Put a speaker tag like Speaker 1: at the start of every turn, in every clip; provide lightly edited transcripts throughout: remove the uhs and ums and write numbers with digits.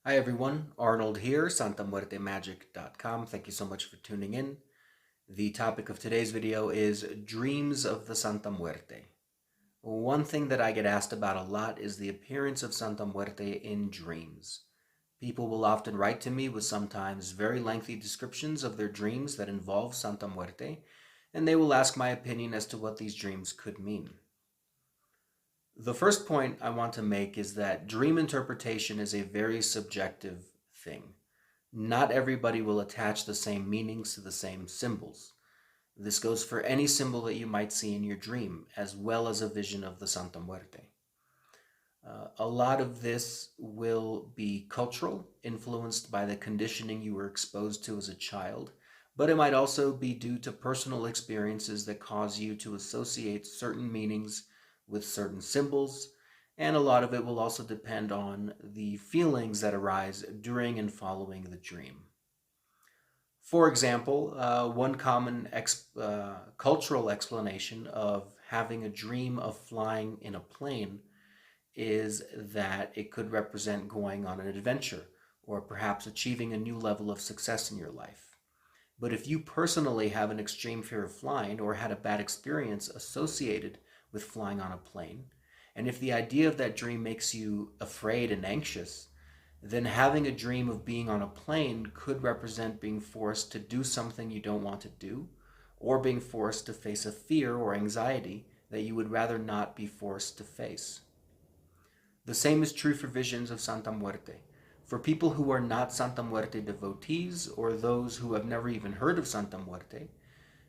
Speaker 1: Hi everyone, Arnold here, santamuertemagic.com. Thank you so much for tuning in. The topic of today's video is Dreams of the Santa Muerte. One thing that I get asked about a lot is the appearance of Santa Muerte in dreams. People will often write to me with sometimes very lengthy descriptions of their dreams that involve Santa Muerte, and they will ask my opinion as to what these dreams could mean. The first point I want to make is that dream interpretation is a very subjective thing. Not everybody will attach the same meanings to the same symbols. This goes for any symbol that you might see in your dream, as well as a vision of the Santa Muerte. A lot of this will be cultural, influenced by the conditioning you were exposed to as a child, but it might also be due to personal experiences that cause you to associate certain meanings with certain symbols, and a lot of it will also depend on the feelings that arise during and following the dream. For example, one common cultural explanation of having a dream of flying in a plane is that it could represent going on an adventure or perhaps achieving a new level of success in your life. But if you personally have an extreme fear of flying or had a bad experience associated with flying on a plane, and if the idea of that dream makes you afraid and anxious, then having a dream of being on a plane could represent being forced to do something you don't want to do, or being forced to face a fear or anxiety that you would rather not be forced to face. The same is true for visions of Santa Muerte. For people who are not Santa Muerte devotees or those who have never even heard of Santa Muerte,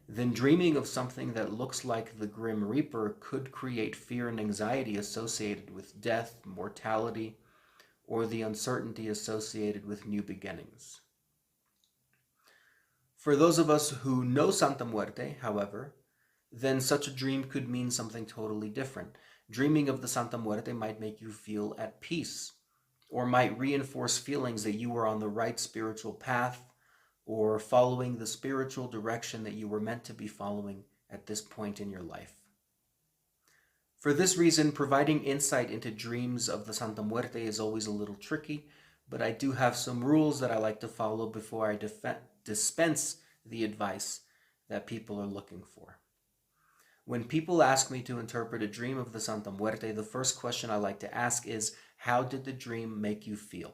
Speaker 1: then dreaming of something that looks like the Grim Reaper could create fear and anxiety associated with death, mortality, or the uncertainty associated with new beginnings. For those of us who know Santa Muerte, however, then such a dream could mean something totally different. Dreaming of the Santa Muerte might make you feel at peace, or might reinforce feelings that you were on the right spiritual path, or following the spiritual direction that you were meant to be following at this point in your life. For this reason, providing insight into dreams of the Santa Muerte is always a little tricky, but I do have some rules that I like to follow before I dispense the advice that people are looking for. When people ask me to interpret a dream of the Santa Muerte, the first question I like to ask is, how did the dream make you feel?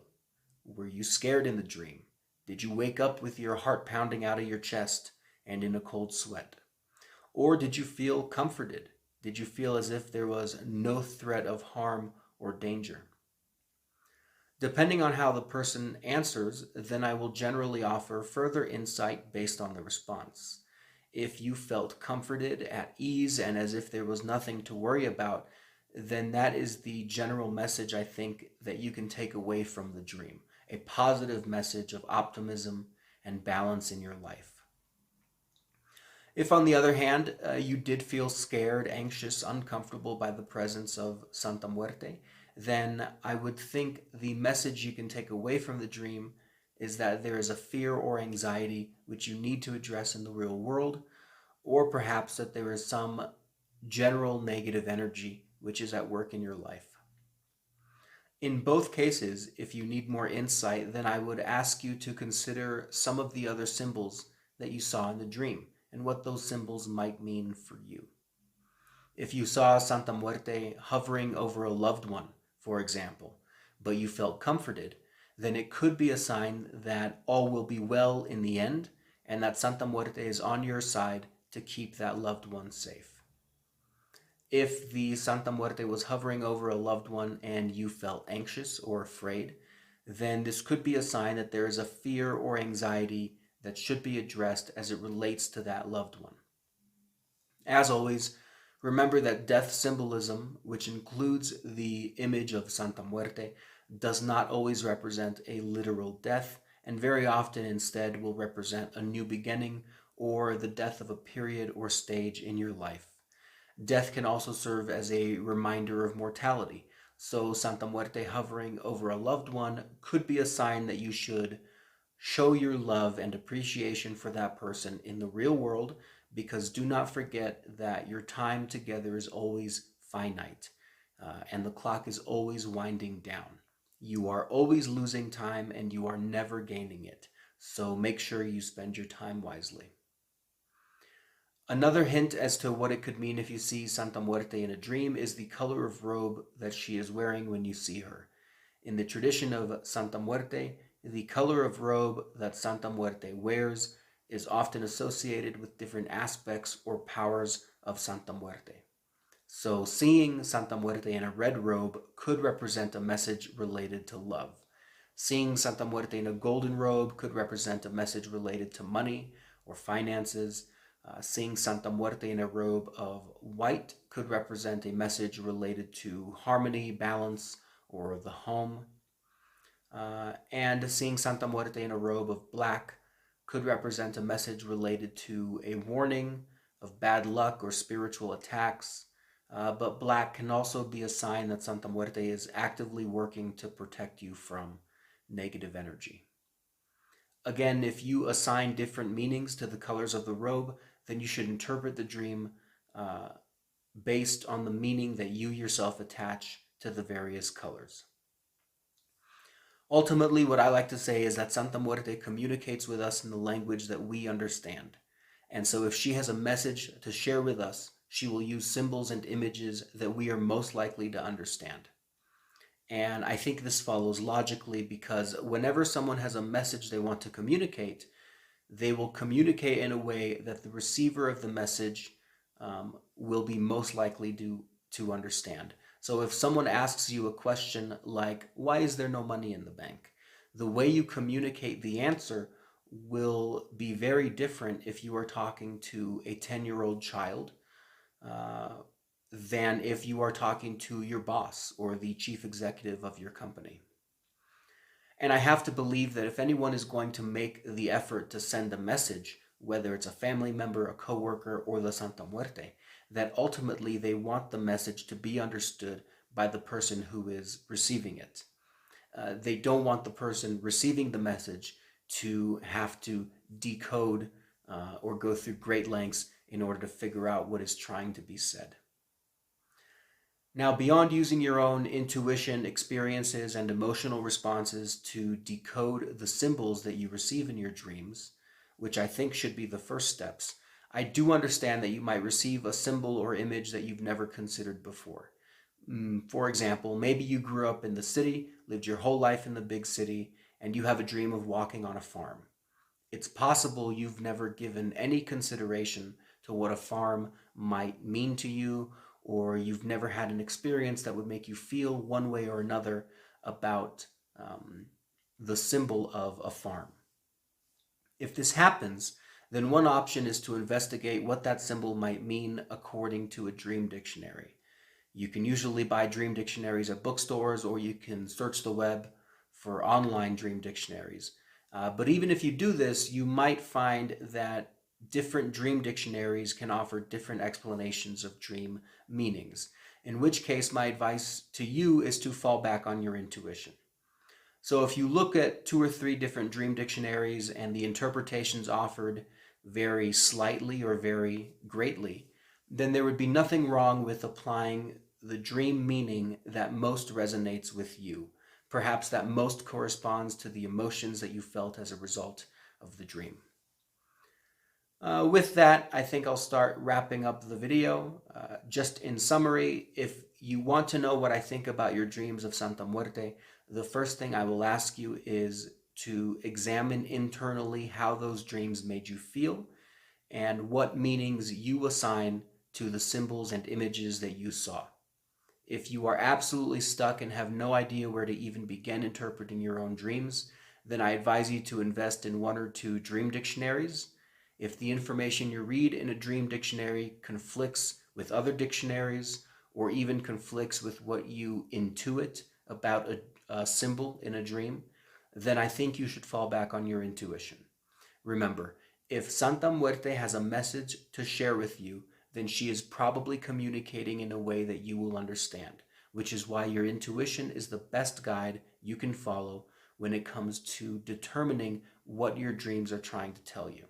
Speaker 1: Were you scared in the dream? Did you wake up with your heart pounding out of your chest and in a cold sweat? Or did you feel comforted? Did you feel as if there was no threat of harm or danger? Depending on how the person answers, then I will generally offer further insight based on the response. If you felt comforted, at ease, and as if there was nothing to worry about, then that is the general message I think that you can take away from the dream. A positive message of optimism and balance in your life. If, on the other hand, you did feel scared, anxious, uncomfortable by the presence of Santa Muerte, then I would think the message you can take away from the dream is that there is a fear or anxiety which you need to address in the real world, or perhaps that there is some general negative energy which is at work in your life. In both cases, if you need more insight, then I would ask you to consider some of the other symbols that you saw in the dream and what those symbols might mean for you. If you saw Santa Muerte hovering over a loved one, for example, but you felt comforted, then it could be a sign that all will be well in the end and that Santa Muerte is on your side to keep that loved one safe. If the Santa Muerte was hovering over a loved one and you felt anxious or afraid, then this could be a sign that there is a fear or anxiety that should be addressed as it relates to that loved one. As always, remember that death symbolism, which includes the image of Santa Muerte, does not always represent a literal death, and very often instead will represent a new beginning or the death of a period or stage in your life. Death can also serve as a reminder of mortality. So Santa Muerte hovering over a loved one could be a sign that you should show your love and appreciation for that person in the real world, because do not forget that your time together is always finite and the clock is always winding down. You are always losing time and you are never gaining it. So make sure you spend your time wisely. Another hint as to what it could mean if you see Santa Muerte in a dream is the color of robe that she is wearing when you see her. In the tradition of Santa Muerte, the color of robe that Santa Muerte wears is often associated with different aspects or powers of Santa Muerte. So seeing Santa Muerte in a red robe could represent a message related to love. Seeing Santa Muerte in a golden robe could represent a message related to money or finances. Seeing Santa Muerte in a robe of white could represent a message related to harmony, balance, or the home. And seeing Santa Muerte in a robe of black could represent a message related to a warning of bad luck or spiritual attacks. But black can also be a sign that Santa Muerte is actively working to protect you from negative energy. Again, if you assign different meanings to the colors of the robe, then you should interpret the dream based on the meaning that you yourself attach to the various colors. Ultimately, what I like to say is that Santa Muerte communicates with us in the language that we understand. And so if she has a message to share with us, she will use symbols and images that we are most likely to understand. And I think this follows logically because whenever someone has a message they want to communicate, they will communicate in a way that the receiver of the message will be most likely to understand. So if someone asks you a question like, why is there no money in the bank? The way you communicate the answer will be very different if you are talking to a 10-year-old child uh, than if you are talking to your boss or the chief executive of your company. And I have to believe that if anyone is going to make the effort to send a message, whether it's a family member, a coworker, or the Santa Muerte, that ultimately they want the message to be understood by the person who is receiving it. They don't want the person receiving the message to have to decode or go through great lengths in order to figure out what is trying to be said. Now, beyond using your own intuition, experiences, and emotional responses to decode the symbols that you receive in your dreams, which I think should be the first steps, I do understand that you might receive a symbol or image that you've never considered before. For example, maybe you grew up in the city, lived your whole life in the big city, and you have a dream of walking on a farm. It's possible you've never given any consideration to what a farm might mean to you, or you've never had an experience that would make you feel one way or another about the symbol of a farm. If this happens, then one option is to investigate what that symbol might mean according to a dream dictionary. You can usually buy dream dictionaries at bookstores, or you can search the web for online dream dictionaries. But even if you do this, you might find that different dream dictionaries can offer different explanations of dream meanings, in which case my advice to you is to fall back on your intuition. So if you look at 2 or 3 different dream dictionaries and the interpretations offered vary slightly or vary greatly, then there would be nothing wrong with applying the dream meaning that most resonates with you, perhaps that most corresponds to the emotions that you felt as a result of the dream. With that, I think I'll start wrapping up the video. Just in summary, if you want to know what I think about your dreams of Santa Muerte, the first thing I will ask you is to examine internally how those dreams made you feel and what meanings you assign to the symbols and images that you saw. If you are absolutely stuck and have no idea where to even begin interpreting your own dreams, then I advise you to invest in 1 or 2 dream dictionaries. If the information you read in a dream dictionary conflicts with other dictionaries or even conflicts with what you intuit about a symbol in a dream, then I think you should fall back on your intuition. Remember, if Santa Muerte has a message to share with you, then she is probably communicating in a way that you will understand, which is why your intuition is the best guide you can follow when it comes to determining what your dreams are trying to tell you.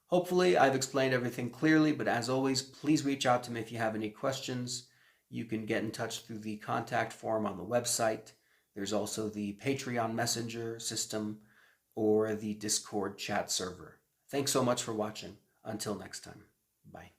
Speaker 1: Hopefully, I've explained everything clearly, but as always, please reach out to me if you have any questions. You can get in touch through the contact form on the website. There's also the Patreon Messenger system or the Discord chat server. Thanks so much for watching. Until next time. Bye.